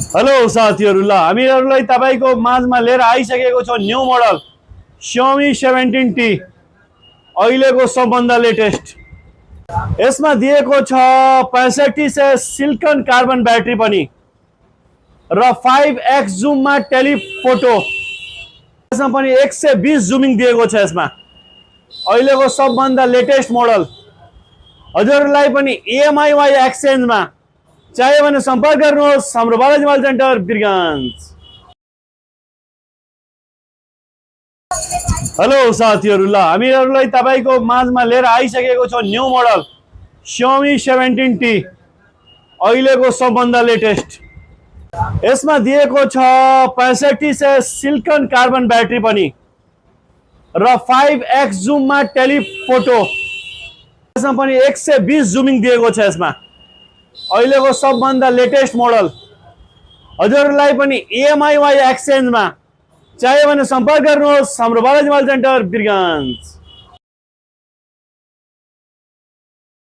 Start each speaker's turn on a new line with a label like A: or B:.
A: Hello साथीहरु, ल हामीहरुलाई तपाईको माझमा लिएर आइसकेको छ न्यू मोडल Xiaomi 17T। अहिलेको सबभन्दा लेटेस्ट यसमा दिएको छ 65 से सिलिकन कार्बन ब्याट्री पनि र 5x जुममा टेलिफोटो। यसमा पनि 120 जुमिङ दिएको छ। यसमा अहिलेको सबभन्दा लेटेस्ट मोडल हजुरलाई पनि EMI वा एक्सचेन्जमा चाहिए भने सम्पर्क गर्नुहोस् हाम्रो Balaji mobile centre Birgunj. Hello साथीहरु, ल हामीहरुलाई तपाईको माझमा लिएर आइसकेको छ न्यू मोडल Xiaomi 17T। अहिलेको सबभन्दा लेटेस्ट यसमा दिएको छ 65 से सिलिकन कार्बन ब्याट्री पनि र 5x जुममा टेलिफोटो। यसमा पनि 120 जुमिङ दिएको छ। यसमा अहिलेको सबभन्दा लेटेस्ट मोडल हजुरलाई पनि EMI वा एक्सचेन्जमा चाहिए भने सम्पर्क गर्नुहोस् हाम्रो बालाजी मोबाइल सेन्टर बिरगञ्ज।